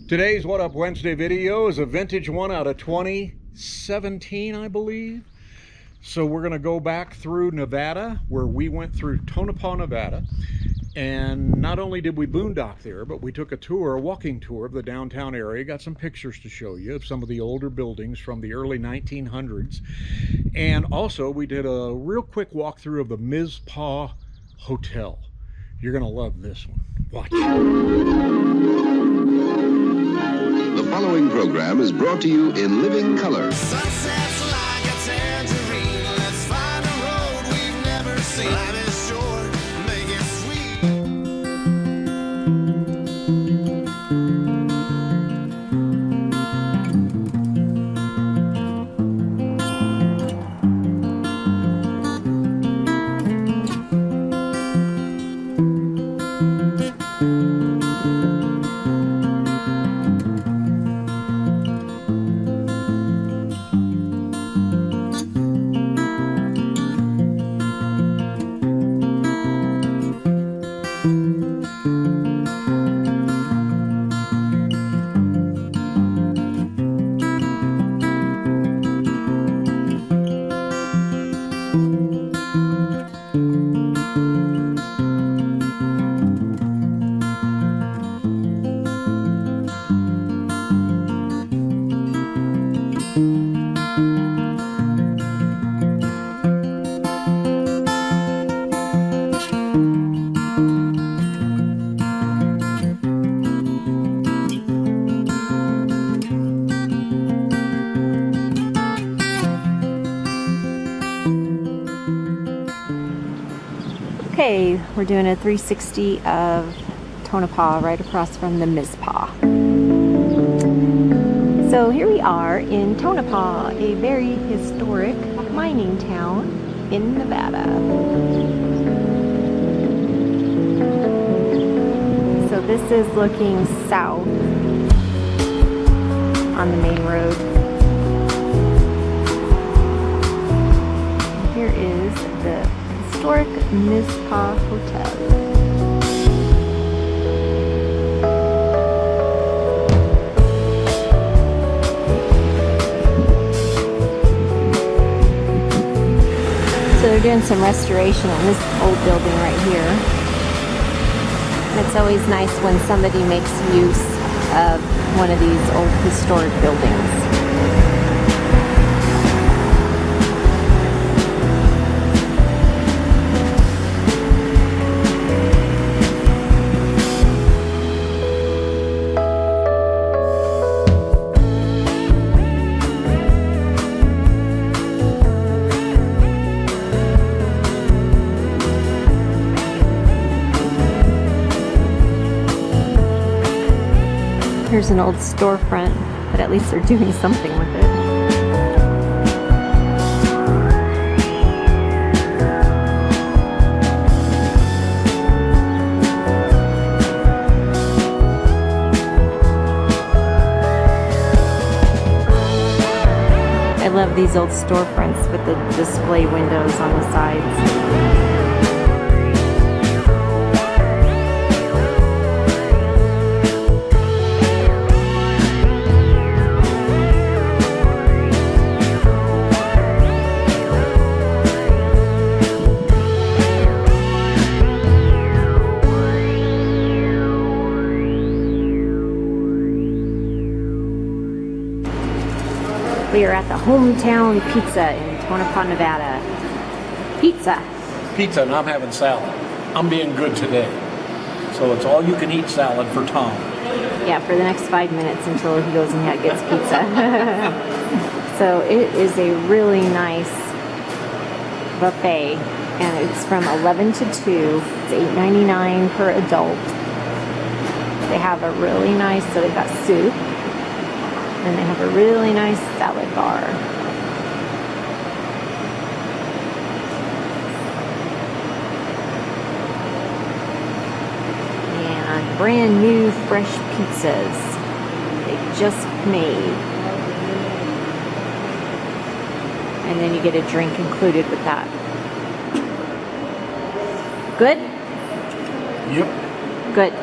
Today's What Up Wednesday video is a vintage one out of 2017, I believe. So we're going to go back through Nevada, where we went through Tonopah, Nevada. And not only did we boondock there, but we took a walking tour of the downtown area. Got some pictures to show you of some of the older buildings from the early 1900s. And also we did a real quick walkthrough of the Mizpah Hotel. You're going to love this one. Watch. The following program is brought to you in living color. Sunsets like a tangerine. Let's find a road we've never seen. Life is short, make it sweet. Okay, we're doing a 360 of Tonopah right across from the Mizpah. So here we are in Tonopah, a very historic mining town in Nevada. So this is looking south on the main road. Here is the historic Mizpah Hotel. So they're doing some restoration on this old building right here. And it's always nice when somebody makes use of one of these old historic buildings. Here's an old storefront, but at least they're doing something with it. I love these old storefronts with the display windows on the sides. We are at the Hometown Pizza in Tonopah, Nevada. Pizza, and I'm having salad. I'm being good today. So it's all you can eat salad for Tom. Yeah, for the next 5 minutes until he goes and gets pizza. So it is a really nice buffet, and it's from 11 to 2. It's $8.99 per adult. They have a really nice, so they've got soup. And they have a really nice salad bar. And brand new fresh pizzas they just made. And then you get a drink included with that. Good? Yep. Good.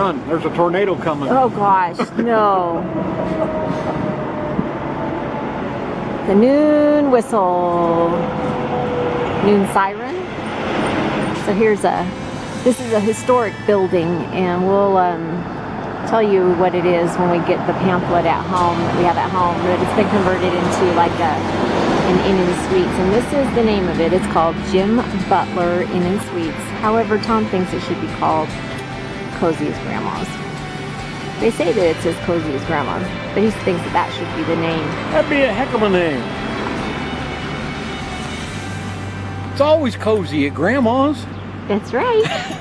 run. There's a tornado coming. Oh gosh, no. The noon whistle. Noon siren. So this is a historic building, and we'll tell you what it is when we get the pamphlet at home that we have at home. But it's been converted into like an Inn and Suites, and this is the name of it. It's called Jim Butler Inn and Suites. However, Tom thinks it should be called Cozy as Grandma's. They say that it's as cozy as Grandma's, but he thinks that should be the name. That'd be a heck of a name. It's always cozy at Grandma's. That's right.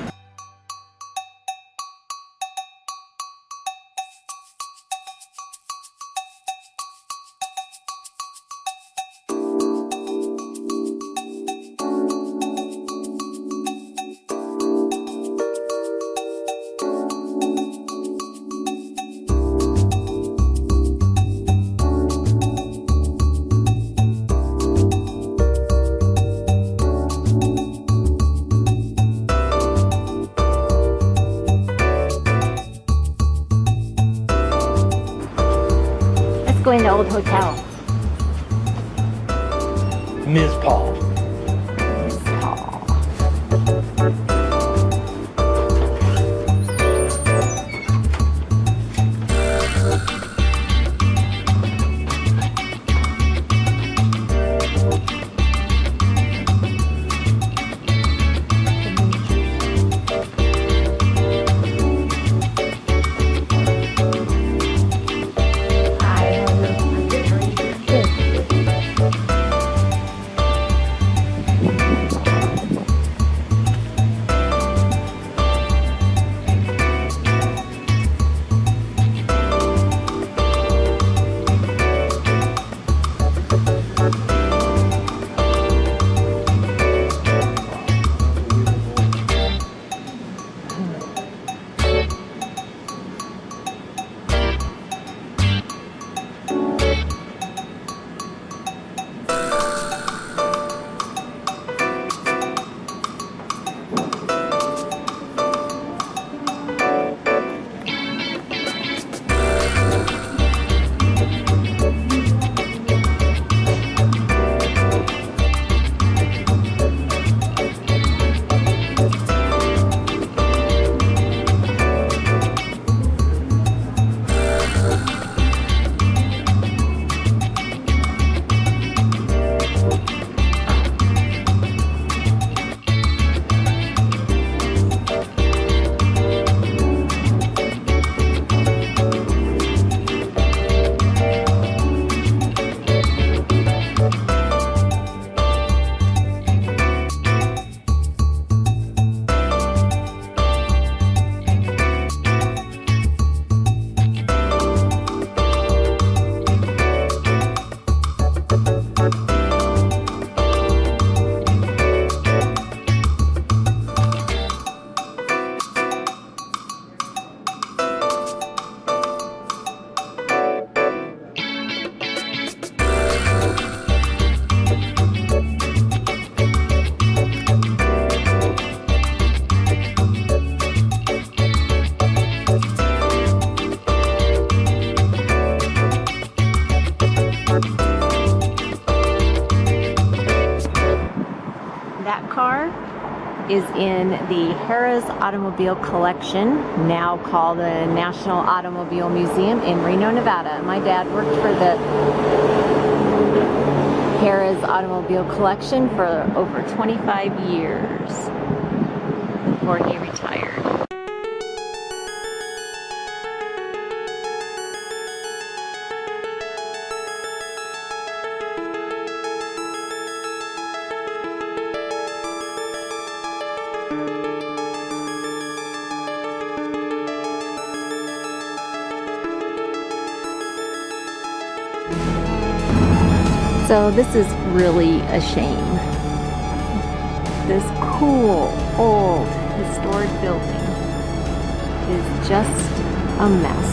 Go into old hotel. Mizpah. Is in the Harrah's Automobile Collection, now called the National Automobile Museum in Reno, Nevada. My dad worked for the Harrah's Automobile Collection for over 25 years before he retired. So this is really a shame. This cool, old, historic building is just a mess.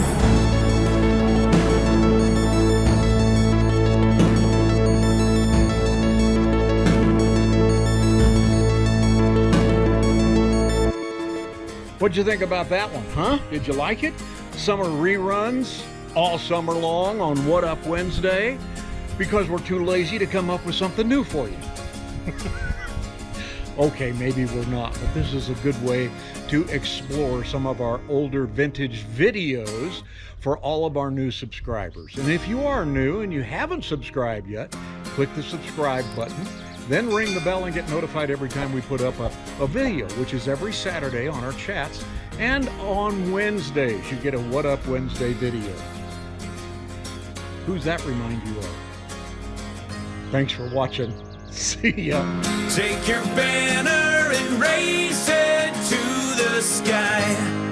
What'd you think about that one, huh? Did you like it? Summer reruns all summer long on What Up Wednesday because we're too lazy to come up with something new for you. Okay, maybe we're not, but this is a good way to explore some of our older vintage videos for all of our new subscribers. And if you are new and you haven't subscribed yet, click the subscribe button, then ring the bell and get notified every time we put up a video, which is every Saturday on our chats, and on Wednesdays you get a What Up Wednesday video. Who's that remind you of? Thanks for watching. See ya. Take your banner and raise it to the sky.